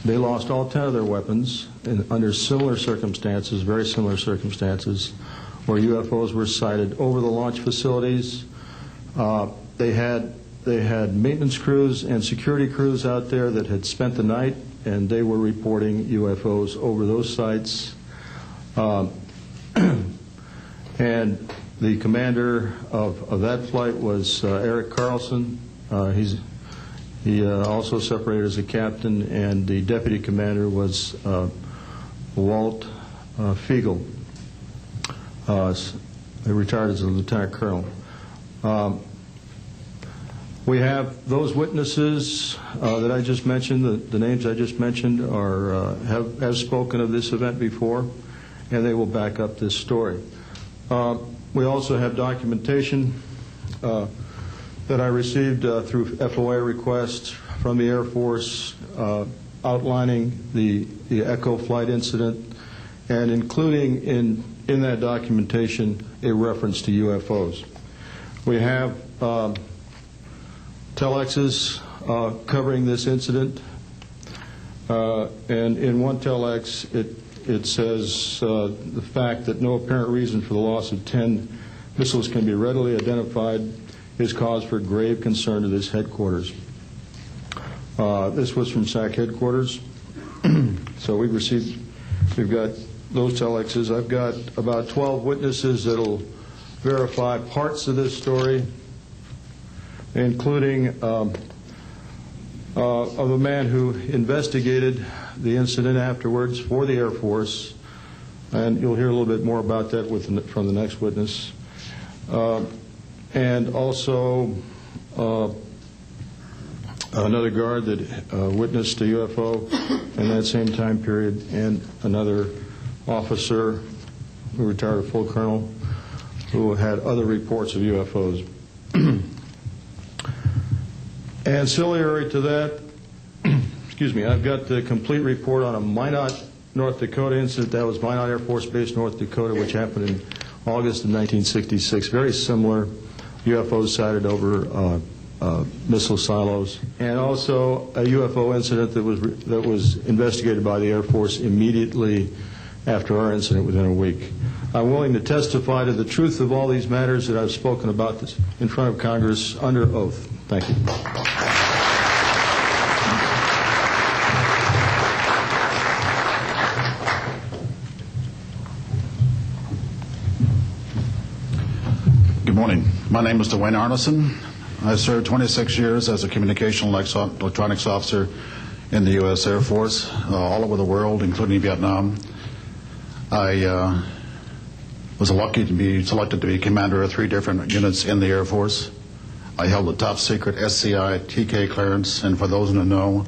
They lost all 10 of their weapons under similar circumstances, very similar circumstances, where UFOs were sighted over the launch facilities. They had maintenance crews and security crews out there that had spent the night, and they were reporting UFOs over those sites. And the commander of that flight was Eric Carlson. He also separated as a captain, and the deputy commander was Walt Fiegel. He retired as a lieutenant colonel. We have those witnesses that I just mentioned, the names I just mentioned, have spoken of this event before, and they will back up this story. We also have documentation that I received through FOA requests from the Air Force outlining the Echo flight incident, and including in that documentation a reference to UFOs. We have telexes covering this incident, and in one telex it says the fact that no apparent reason for the loss of 10 missiles can be readily identified is cause for grave concern to this headquarters. This was from SAC headquarters. So we've got those telexes. I've got about 12 witnesses that'll verify parts of this story, including of a man who investigated the incident afterwards for the Air Force, and you'll hear a little bit more about that from the next witness. And also another guard that witnessed a UFO in that same time period, and another officer who retired a full colonel who had other reports of UFOs. Ancillary to that, excuse me, I've got the complete report on a Minot, North Dakota incident. That was Minot Air Force Base, North Dakota, which happened in August of 1966. Very similar. UFOs sighted over missile silos, and also a UFO incident that was investigated by the Air Force immediately after our incident, within a week. I'm willing to testify to the truth of all these matters that I've spoken about this in front of Congress under oath. Thank you. Good morning. My name is Dwayne Arneson. I served 26 years as a communication electronics officer in the U.S. Air Force, all over the world, including Vietnam. I was lucky to be selected to be commander of 3 different units in the Air Force. I held a top secret SCI TK clearance, and for those who don't know,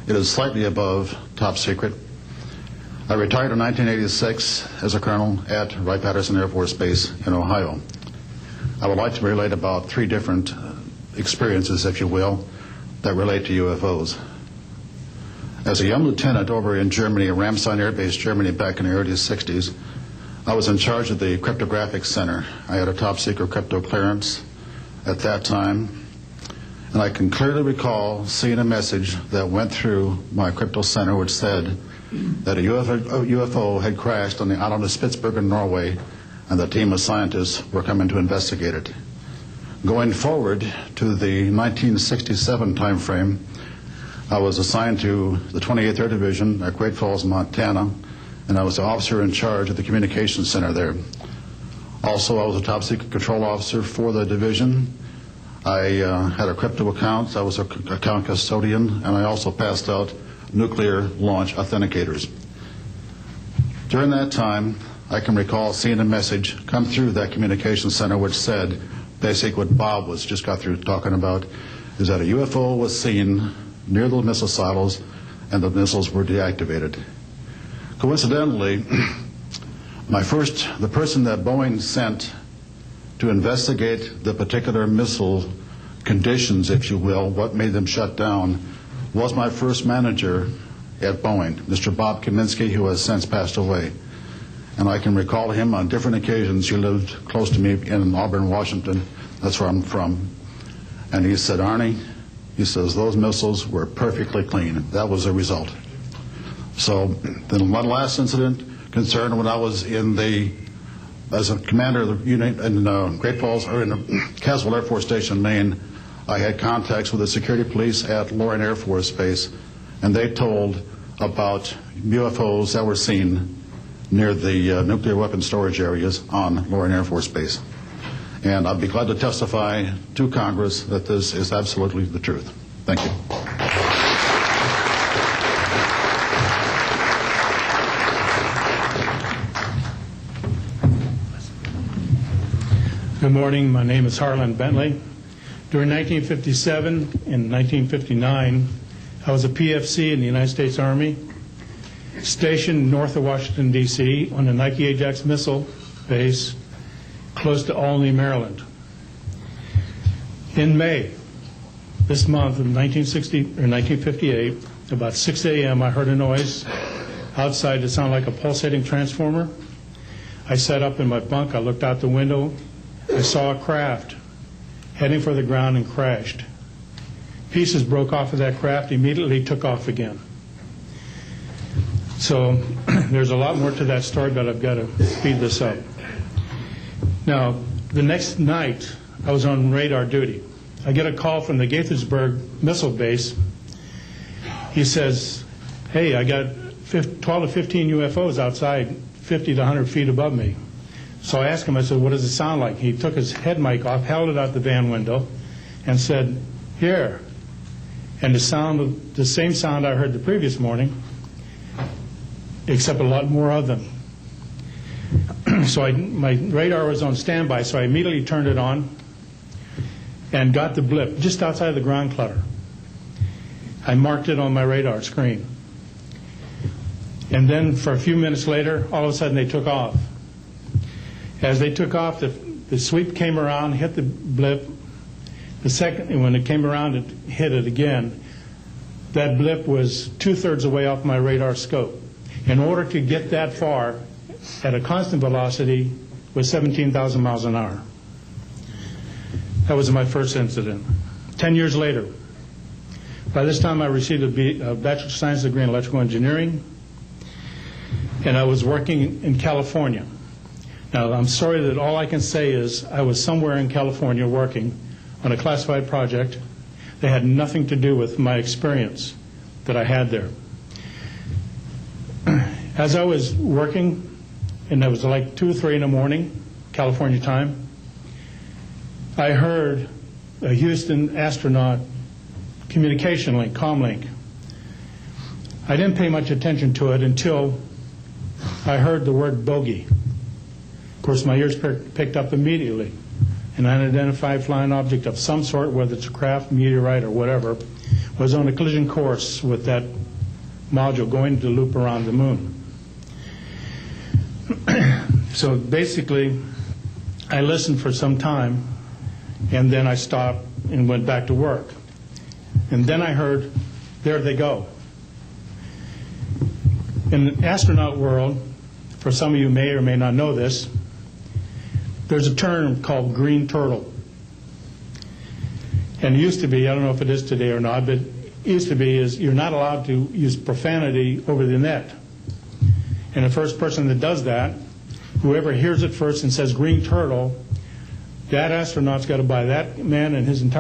it is slightly above top secret. I retired in 1986 as a colonel at Wright-Patterson Air Force Base in Ohio. I would like to relate about 3 different experiences, if you will, that relate to UFOs. As a young lieutenant over in Germany, Ramstein Air Base, Germany, back in the early 60s, I was in charge of the cryptographic center. I had a top secret crypto clearance at that time, and I can clearly recall seeing a message that went through my crypto center which said that a UFO had crashed on the island of Spitsbergen, Norway, and the team of scientists were coming to investigate it. Going forward to the 1967 time frame, I was assigned to the 28th Air Division at Great Falls, Montana, and I was the officer in charge of the communications center there. Also, I was a top secret control officer for the division. I had a crypto account. I was an account custodian, and I also passed out nuclear launch authenticators. During that time, I can recall seeing a message come through that communications center which said, basically what Bob was just got through talking about, is that a UFO was seen near the missile silos and the missiles were deactivated. Coincidentally, the person that Boeing sent to investigate the particular missile conditions, if you will, what made them shut down, was my first manager at Boeing, Mr. Bob Kaminsky, who has since passed away. And I can recall him on different occasions. He lived close to me in Auburn, Washington. That's where I'm from. And he said, Arnie, He says those missiles were perfectly clean. That was the result. So then one last incident concerned when I was as a commander of the unit in Great Falls, or in Caswell Air Force Station, Maine. I had contacts with the security police at Loring Air Force Base, and they told about UFOs that were seen near the nuclear weapon storage areas on Loring Air Force Base. And I'd be glad to testify to Congress that this is absolutely the truth. Thank you. Good morning. My name is Harlan Bentley. During 1957 and 1959, I was a PFC in the United States Army, stationed north of Washington, D.C. on the Nike Ajax missile base close to Olney, Maryland. In May, this month of 1958, about 6 a.m., I heard a noise outside that sounded like a pulsating transformer. I sat up in my bunk. I looked out the window. I saw a craft heading for the ground and crashed. Pieces broke off of that craft, immediately took off again. So there's a lot more to that story, but I've got to speed this up. Now, the next night, I was on radar duty. I get a call from the Gaithersburg missile base. He says, hey, I got 12 to 15 UFOs outside, 50 to 100 feet above me. So I asked him, I said, what does it sound like? He took his head mic off, held it out the van window, and said, here. And the same sound I heard the previous morning, except a lot more of them. So my radar was on standby, so I immediately turned it on and got the blip just outside of the ground clutter. I marked it on my radar screen. And then for a few minutes later, all of a sudden they took off. As they took off, the sweep came around, hit the blip. When it came around, it hit it again. That blip was 2/3 away off my radar scope. In order to get that far at a constant velocity was 17,000 miles an hour. That was my first incident. 10 years later, by this time I received a Bachelor of Science degree in electrical engineering, and I was working in California. Now, I'm sorry that all I can say is I was somewhere in California working on a classified project that had nothing to do with my experience that I had there. As I was working, and it was like 2 or 3 in the morning, California time, I heard a Houston astronaut communication link, comlink. I didn't pay much attention to it until I heard the word bogey. Of course, my ears picked up immediately. An unidentified flying object of some sort, whether it's a craft, meteorite, or whatever, was on a collision course with that module going to loop around the moon. So basically, I listened for some time, and then I stopped and went back to work. And then I heard, there they go. In the astronaut world, for some of you may or may not know this, there's a term called green turtle. And it used to be, I don't know if it is today or not, but it used to be is you're not allowed to use profanity over the net. And the first person that does that, whoever hears it first and says green turtle, that astronaut's got to buy that man and his entire